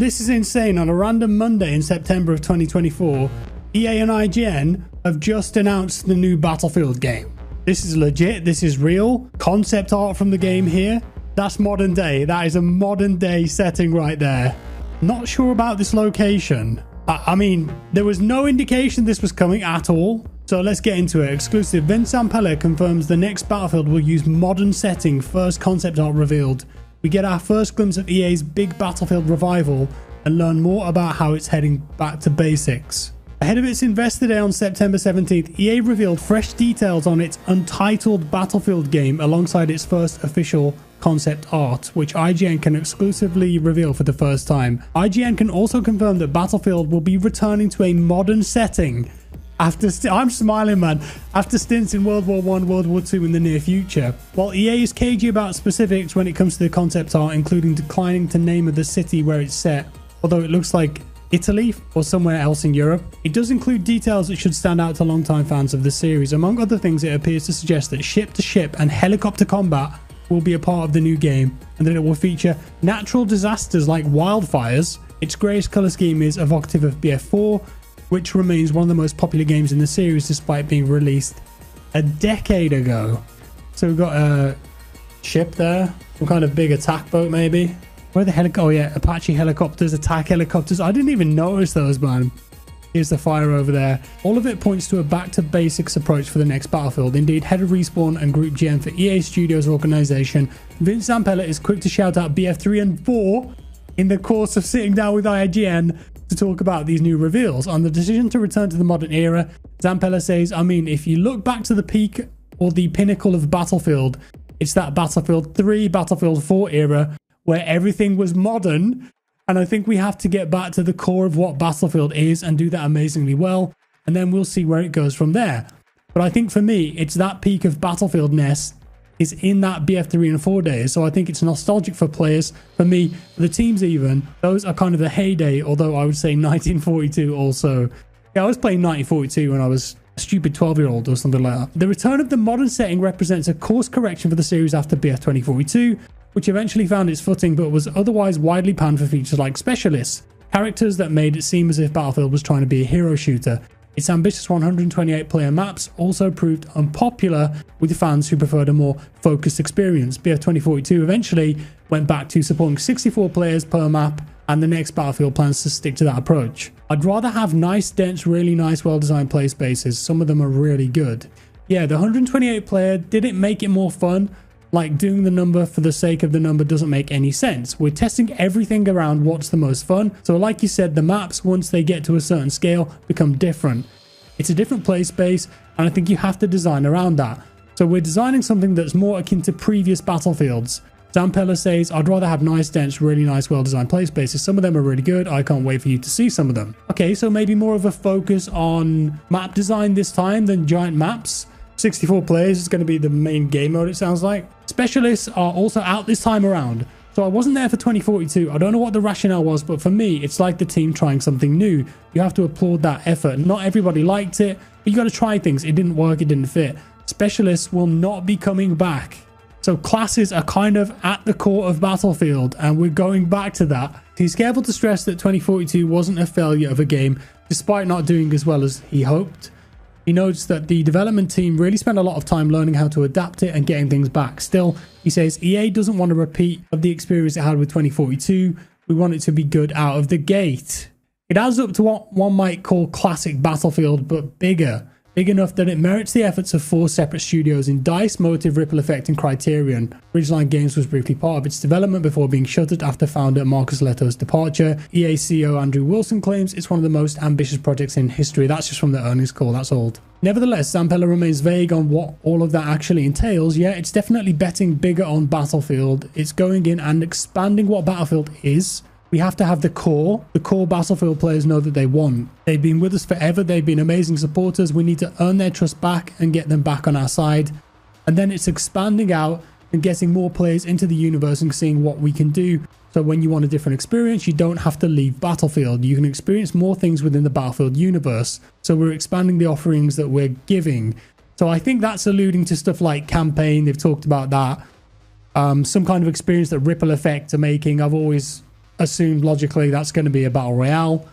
This is insane. On a random Monday in September of 2024, EA and IGN have just announced the new Battlefield game. This is legit. This is real. Concept art from the game here. That's modern day. That is a modern day setting right there. Not sure about this location. I mean, there was no indication this was coming at all. So let's get into it. Exclusive. Vince Zampella confirms the next Battlefield will use modern setting. First concept art revealed. We get our first glimpse of EA's big Battlefield revival and learn more about how it's heading back to basics. Ahead of its Investor Day on September 17th, EA revealed fresh details on its untitled Battlefield game alongside its first official concept art, which IGN can exclusively reveal for the first time. IGN can also confirm that Battlefield will be returning to a modern setting after I'm smiling, man, after stints in World War I, World War II in the near future. While EA is cagey about specifics when it comes to the concept art, including declining to name the city where it's set, although it looks like Italy or somewhere else in Europe, it does include details that should stand out to longtime fans of the series. Among other things, it appears to suggest that ship-to-ship and helicopter combat will be a part of the new game, and that it will feature natural disasters like wildfires. Its greyish colour scheme is evocative of BF4, which remains one of the most popular games in the series despite being released a decade ago. So we've got a ship there, some kind of big attack boat maybe. Where the helicopter? Oh yeah, Apache helicopters, attack helicopters. I didn't even notice those, man. Here's the fire over there. All of it points to a back to basics approach for the next Battlefield. Indeed, head of Respawn and Group GM for EA Studios organization, Vince Zampella, is quick to shout out BF3 and 4 in the course of sitting down with IGN to talk about these new reveals. On the decision to return to the modern era, Zampella says, I mean, if you look back to the peak or the pinnacle of Battlefield, it's that Battlefield 3, Battlefield 4 era where everything was modern. And I think we have to get back to the core of what Battlefield is and do that amazingly well. And then we'll see where it goes from there. But I think for me, it's that peak of Battlefield-ness is in that BF3 and 4 days. So I think it's nostalgic for players. For me, for the teams even, those are kind of the heyday, although I would say 1942 also. Yeah, I was playing 1942 when I was a stupid 12-year-old or something like that. The return of the modern setting represents a course correction for the series after BF 2042, which eventually found its footing but was otherwise widely panned for features like specialists, characters that made it seem as if Battlefield was trying to be a hero shooter. Its ambitious 128-player maps also proved unpopular with fans who preferred a more focused experience. BF 2042 eventually went back to supporting 64 players per map, and the next Battlefield plans to stick to that approach. I'd rather have nice, dense, really nice, well-designed play spaces. Some of them are really good. Yeah, the 128-player didn't make it more fun. Like, doing the number for the sake of the number doesn't make any sense. We're testing everything around what's the most fun. So like you said, the maps, once they get to a certain scale, become different. It's a different play space, and I think you have to design around that. So we're designing something that's more akin to previous Battlefields. Zampella says, I'd rather have nice, dense, really nice, well-designed play spaces. Some of them are really good. I can't wait for you to see some of them. Okay, so maybe more of a focus on map design this time than giant maps. 64 players is going to be the main game mode, it sounds like. Specialists are also out this time around. So I wasn't there for 2042. I don't know what the rationale was, but for me, it's like the team trying something new. You have to applaud that effort. Not everybody liked it, but you got to try things. It didn't work, it didn't fit. Specialists will not be coming back. So classes are kind of at the core of Battlefield, and we're going back to that. He's careful to stress that 2042 wasn't a failure of a game, despite not doing as well as he hoped. He notes that the development team really spent a lot of time learning how to adapt it and getting things back. Still, he says EA doesn't want a repeat of the experience it had with 2042. We want it to be good out of the gate. It adds up to what one might call classic Battlefield, but bigger. Big enough that it merits the efforts of 4 separate studios in DICE, Motive, Ripple Effect and Criterion. Ridgeline Games was briefly part of its development before being shuttered after founder Marcus Leto's departure. EA CEO Andrew Wilson claims it's one of the most ambitious projects in history. That's just from the earnings call, that's old. Nevertheless, Zampella remains vague on what all of that actually entails. Yeah, it's definitely betting bigger on Battlefield. It's going in and expanding what Battlefield is. We have to have the core. The core Battlefield players know that they want. They've been with us forever. They've been amazing supporters. We need to earn their trust back and get them back on our side. And then it's expanding out and getting more players into the universe and seeing what we can do. So when you want a different experience, you don't have to leave Battlefield. You can experience more things within the Battlefield universe. So we're expanding the offerings that we're giving. So I think that's alluding to stuff like campaign. They've talked about that. Some kind of experience that Ripple Effect are making. I've always assumed logically that's going to be a battle royale.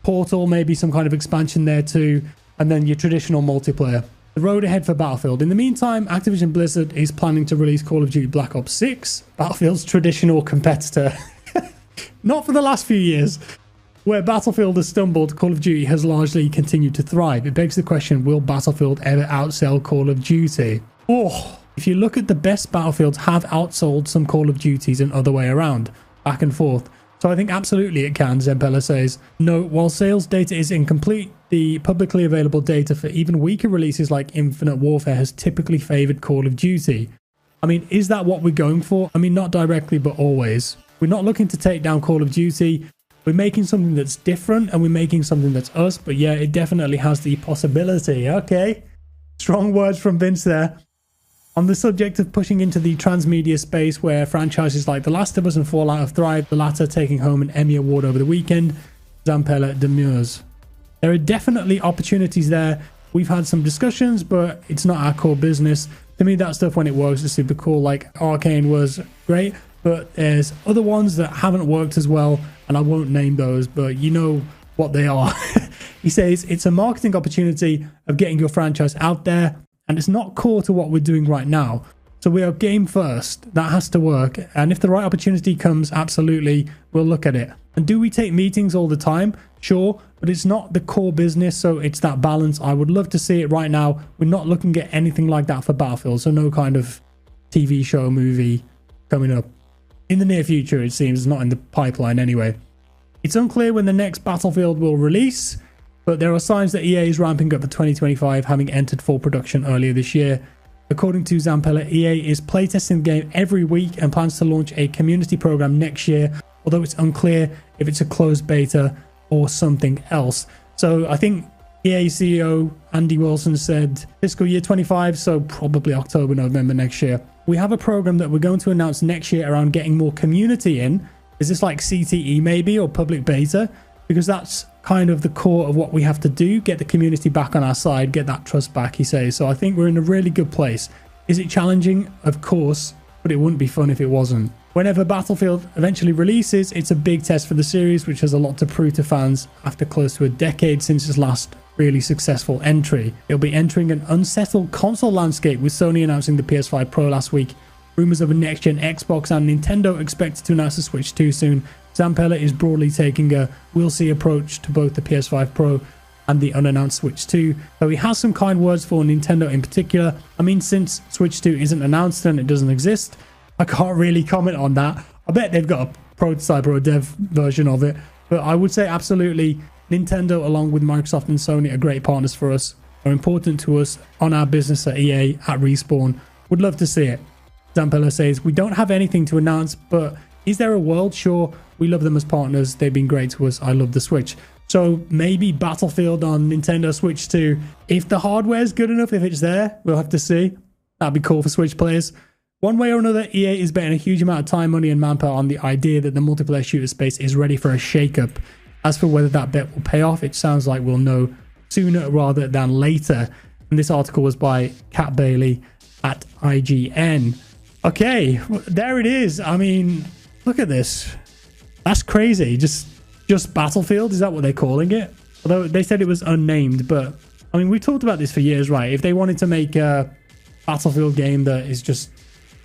Portal, maybe some kind of expansion there too, and then your traditional multiplayer. The road ahead for Battlefield. In the meantime, Activision Blizzard is planning to release Call of Duty Black Ops 6, Battlefield's traditional competitor. Not for the last few years. Where Battlefield has stumbled, Call of Duty has largely continued to thrive. It begs the question, will Battlefield ever outsell Call of Duty? Oh, if you look at the best Battlefields have outsold some Call of Duties and other way around, back and forth. So I think absolutely it can, Zempella says. Note, while sales data is incomplete, the publicly available data for even weaker releases like Infinite Warfare has typically favoured Call of Duty. I mean, is that what we're going for? I mean, not directly, but always. We're not looking to take down Call of Duty. We're making something that's different and we're making something that's us. But yeah, it definitely has the possibility. Okay. Strong words from Vince there. On the subject of pushing into the transmedia space where franchises like The Last of Us and Fallout have thrived, the latter taking home an Emmy Award over the weekend, Zampella demurs. There are definitely opportunities there. We've had some discussions, but it's not our core business. To me, that stuff when it works is super cool. Like Arcane was great, but there's other ones that haven't worked as well, and I won't name those, but you know what they are. He says it's a marketing opportunity of getting your franchise out there, and it's not core to what we're doing right now. So we are game first. That has to work. And if the right opportunity comes, absolutely, we'll look at it. And do we take meetings all the time? Sure, but it's not the core business, so it's that balance. I would love to see it right now. We're not looking at anything like that for Battlefield, so no kind of TV show, movie coming up. In the near future, it seems, not in the pipeline anyway. It's unclear when the next Battlefield will release, but there are signs that EA is ramping up for 2025, having entered full production earlier this year. According to Zampella, EA is playtesting the game every week and plans to launch a community program next year, although it's unclear if it's a closed beta or something else. So I think EA CEO Andy Wilson said fiscal year 25, so probably October, November next year. We have a program that we're going to announce next year around getting more community in. Is this like CTE maybe, or public beta? Because that's kind of the core of what we have to do, get the community back on our side, get that trust back, he says. So I think we're in a really good place. Is it challenging? Of course, but it wouldn't be fun if it wasn't. Whenever Battlefield eventually releases, it's a big test for the series, which has a lot to prove to fans after close to a decade since its last really successful entry. It'll be entering an unsettled console landscape, with Sony announcing the PS5 Pro last week. Rumours of a next-gen Xbox and Nintendo expected to announce the Switch 2 soon. Zampella is broadly taking a we'll see approach to both the PS5 Pro and the unannounced Switch 2, though he has some kind words for Nintendo in particular. I mean, since Switch 2 isn't announced and it doesn't exist, I can't really comment on that. I bet they've got a prototype or a dev version of it, but I would say absolutely Nintendo, along with Microsoft and Sony, are great partners for us, are important to us on our business at EA, at Respawn. Would love to see it. Zampella says, we don't have anything to announce, but is there a world? Sure, we love them as partners. They've been great to us. I love the Switch. So maybe Battlefield on Nintendo Switch 2. If the hardware is good enough, if it's there, we'll have to see. That'd be cool for Switch players. One way or another, EA is betting a huge amount of time, money and manpower on the idea that the multiplayer shooter space is ready for a shake-up. As for whether that bet will pay off, it sounds like we'll know sooner rather than later. And this article was by Kat Bailey at IGN. Okay, there it is. I mean, look at this. That's crazy. Just Battlefield, is that what they're calling it? Although they said it was unnamed, but I mean, we talked about this for years, right? If they wanted to make a Battlefield game that is just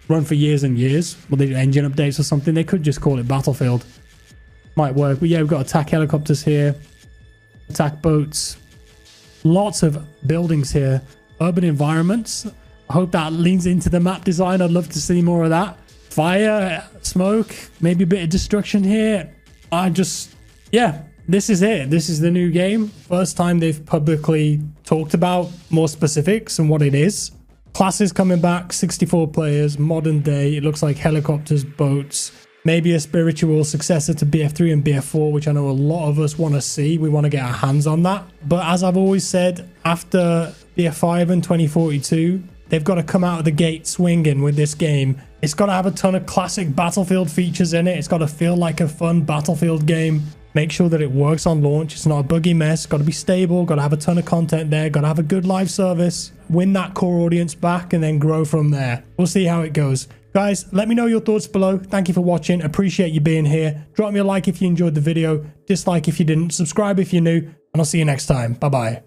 run for years and years, well, they do engine updates or something, they could just call it Battlefield. Might work. But yeah, we've got attack helicopters here, attack boats, lots of buildings here, urban environments. I hope that leans into the map design. I'd love to see more of that. Fire, smoke, maybe a bit of destruction here. Yeah, this is it. This is the new game. First time they've publicly talked about more specifics and what it is. Classes coming back, 64 players, modern day. It looks like helicopters, boats, maybe a spiritual successor to BF3 and BF4, which I know a lot of us want to see. We want to get our hands on that. But as I've always said, after BF5 and 2042, they've got to come out of the gate swinging with this game. It's got to have a ton of classic Battlefield features in it. It's got to feel like a fun Battlefield game. Make sure that it works on launch. It's not a buggy mess. Got to be stable. Got to have a ton of content there. Got to have a good live service. Win that core audience back and then grow from there. We'll see how it goes. Guys, let me know your thoughts below. Thank you for watching. Appreciate you being here. Drop me a like if you enjoyed the video. Dislike if you didn't. Subscribe if you're new. And I'll see you next time. Bye-bye.